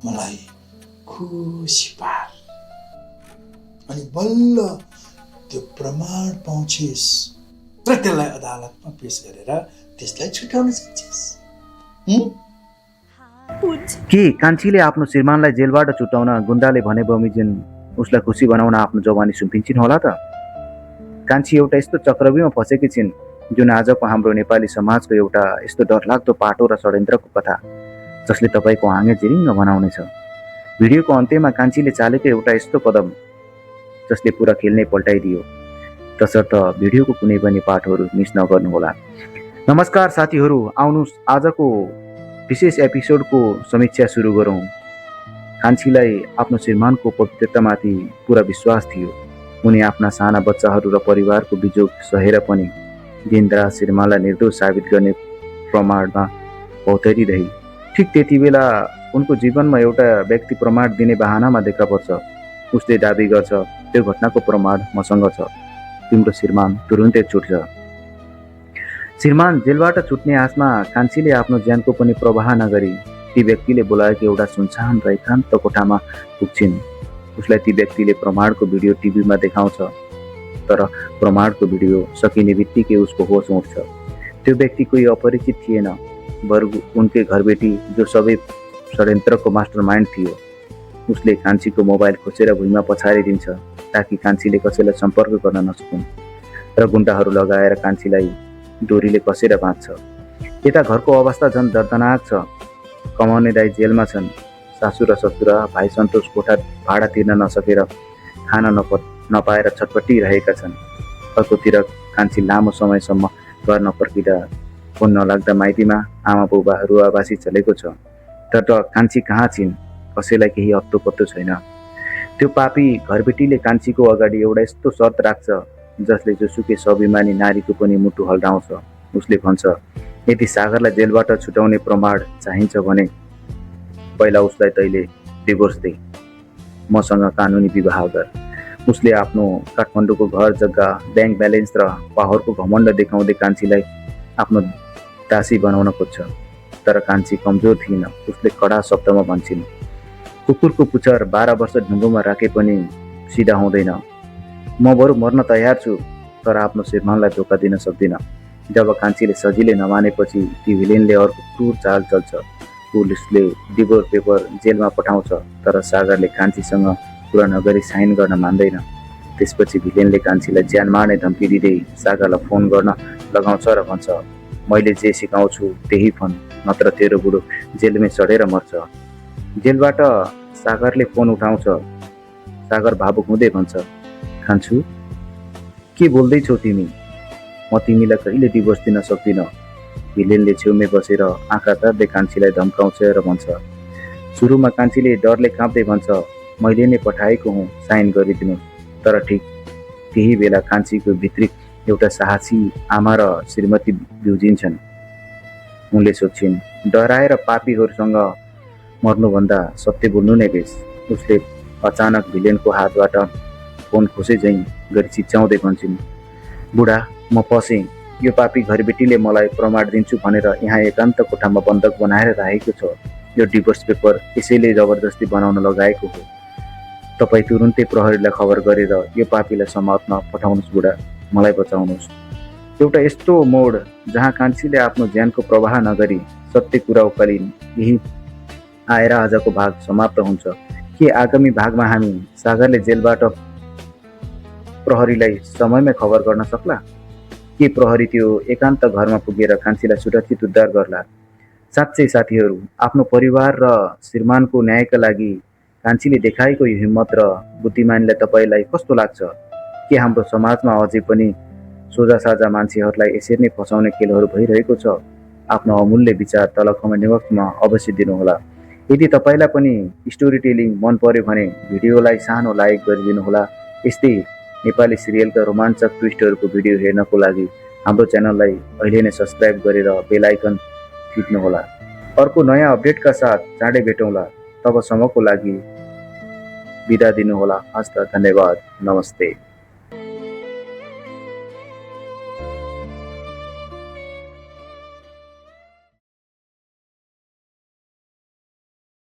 मलाई खुसी पार। अनि बल्ल त्यो प्रमाण पाउँछिस् र त्यसलाई अदालतमा पेश गरेर त्यसलाई छुटाउन सक्छिस्। के कान्छीले आफ्नो श्रीमानलाई जेलबाट छुटाउन गुन्डाले भने बमोजिम उसलाई खुसी बनाउन आफ्नो जवानी सुम्पिन्छन् होला त? कान्छी एउटा यस्तो चक्रव्यूहमा फसेकी छिन् जुन आजको हाम्रो नेपाली समाजको एउटा यस्तो डरलाग्दो पाटो र षड्यन्त्रको कथा जसले तपाईँको आँगे जिरिङ्ग बनाउनेछ। भिडियोको अन्त्यमा कान्छीले चालेको एउटा यस्तो कदम जसले पुरा खेल नै पल्टाइदियो। तसर्थ भिडियोको कुनै पनि पाठहरू मिस नगर्नुहोला। नमस्कार साथीहरू, आउनुहोस् आजको विशेष एपिसोडको समीक्षा सुरु गरौँ। कान्छीलाई आफ्नो श्रीमानको पवित्रतामाथि पुरा विश्वास थियो। उनी आफ्ना साना बच्चाहरू र परिवारको बिजोग सहेर पनि दिनरात श्रीमानलाई निर्दोष साबित गर्ने प्रमाणमा भौतारिरहे। ठिक त्यति बेला उनको जीवनमा एउटा व्यक्ति प्रमाण दिने बहानामा देखा पर्छ। उसले दाबी गर्छ, त्यो घटनाको प्रमाण मसँग छ, तिम्रो श्रीमान तुरुन्तै छुट्छ। श्रीमान जेलबाट छुट्ने आशमा कान्छीले आफ्नो ज्यानको पनि प्रवाह नगरी ती व्यक्तिले बोलाएको एउटा सुनसान र एकान्त कोठामा पुग्छिन्। उसलाई ती व्यक्तिले प्रमाणको भिडियो टिभीमा देखाउँछ, तर प्रमाणको भिडियो सकिने बित्तिकै उसको होस उठ्छ। त्यो व्यक्ति कोही अपरिचित थिएन, बरु उनकै घरबेटी जो सबै षड्यन्त्रको मास्टरमाइन्ड थियो। उसले कान्छीको मोबाइल खोसेर भुइँमा पछारिदिन्छ ताकि कान्छीले कसैलाई सम्पर्क गर्न नसकुन् र गुन्डाहरू लगाएर कान्छीलाई डोरीले कसेर बाँध्छ। यता घरको अवस्था झन् दर्दनाक छ। कमाउने दाइ जेलमा छन्, सासू र ससुरा भाइ सन्तोष कोठा भाडा तिर्न नसकेर खान नपाएर छटपटिरहेका छन्। अर्कोतिर कान्छी लामो समयसम्म घर नफर्किँदा फोन नलाग्दा माइतीमा आमा बुबा रुवाबासी चलेको छ। तर कान्छी कहाँ छिन्, कसैलाई केही हत्तो पत्तो छैन। त्यो पापी घरबेटीले कान्छीको अगाडि एउटा यस्तो शर्त राख्छ जसले जोसुकै स्वाभिमानी नारीको पनि मुटु हल्डाउँछ। उसले भन्छ, यदि सागरलाई जेलबाट छुटाउने प्रमाण चाहिन्छ भने पहिला उसलाई तैले डिभोर्स दे, मसँग कानुनी विवाह गर। उसले आफ्नो काठमाडौँको घर जग्गा, ब्याङ्क ब्यालेन्स र पावरको घमण्ड देखाउँदै कान्छीलाई आफ्नो दासी बनाउन खोज्छ। तर कान्छी कमजोर थिएन। उसले कडा शब्दमा भन्छन्, कुकुरको पुच्छर 12 वर्ष ढुङ्गोमा राखे पनि सिधा हुँदैन। म बरु मर्न तयार छु, तर आफ्नो श्रीमानलाई धोका दिन सक्दिनँ। जब कान्छीले सजिलै नमानेपछि ती भिलेनले अर्को क्रूर चाल चल्छ। पुलिसले डिभोर्स पेपर जेलमा पठाउँछ, तर सागरले कान्छीसँग कुरा नगरी साइन गर्न मान्दैन। त्यसपछि भिलेनले कान्छीलाई ज्यान मार्ने धम्की दिँदै सागरलाई फोन गर्न लगाउँछ र भन्छ, मैले जे सिकाउँछु त्यही फोन, नत्र तेरो बुढो जेलमै सडेर मर्छ। जेलबाट सागरले फोन उठाउँछ। सागर भावुक हुँदै भन्छ, कान्छु के बोल्दैछौ तिमी? म तिमीलाई कहिले डिभोर्स दिन सक्दिनँ। भिलेनले छेउमै बसेर आँखा तार्दै कान्छीलाई धम्काउँछ र भन्छ। सुरुमा कान्छीले डरले काँप्दै भन्छ, मैले नै पठाएको हुँ, साइन गरिदिनु। तर ठिक त्यही बेला कान्छीको भित्री एउटा साहसी आमा र श्रीमती बिउजिन्छन्। उनले सोच्छिन्, डराएर पापीहरूसँग मर्नुभन्दा सत्य बोल्नु नै बेस। उसले अचानक भिलेनको हातबाट फोन खोसे झैँ गरी चिच्याउँदै भन्छन्, बुढा म फसेँ। यो पापी घरबेटीले मलाई प्रमाण दिन्छु भनेर यहाँ एकान्त कोठामा बन्धक बनाएर राखेको छ। यो डिभोर्स पेपर यसैले जबरजस्ती बनाउन लगाएको हो। तपाईँ तुरुन्तै प्रहरीलाई खबर गरेर यो पापीलाई समात्न पठाउनुहोस् बुढा, मलाई बचाउनुहोस्। एउटा यस्तो मोड जहाँ कान्छीले आफ्नो ज्यानको प्रवाह नगरी सत्य कुरा उकालिन्। यही आएर आजको भाग समाप्त हुन्छ। के आगामी भागमा हामी सागरले जेलबाट प्रहरीलाई समयमै खबर गर्न सक्ला? के प्रहरी त्यो एकान्त घरमा पुगेर कान्छीलाई सुरक्षित उद्धार गर्ला? साँच्चै साथीहरू, आफ्नो परिवार र श्रीमानको न्यायका लागि कान्छीले देखाएको यो हिम्मत र बुद्धिमानीलाई तपाईँलाई कस्तो लाग्छ? के हाम्रो समाजमा अझै पनि सोझा साझा मान्छेहरूलाई यसरी नै फसाउने खेलहरू भइरहेको छ? आफ्नो अमूल्य विचार तल कमेन्ट बक्समा अवश्य दिनुहोला। यदि तपाईँलाई पनि स्टोरी टेलिङ मन पर्यो भने भिडियोलाई सानो लाइक गरिदिनुहोला। यस्तै नेपाली सिरियलका रोमाञ्चक ट्विस्टहरूको भिडियो हेर्नको लागि हाम्रो च्यानललाई अहिले नै सब्सक्राइब गरेर बेल आइकन थिच्नुहोला। अर्को नयाँ अपडेटका साथ चाँडै भेटौँला। तबसम्मको लागि बिदा दिनुहोला। हस्त, धन्यवाद, नमस्ते।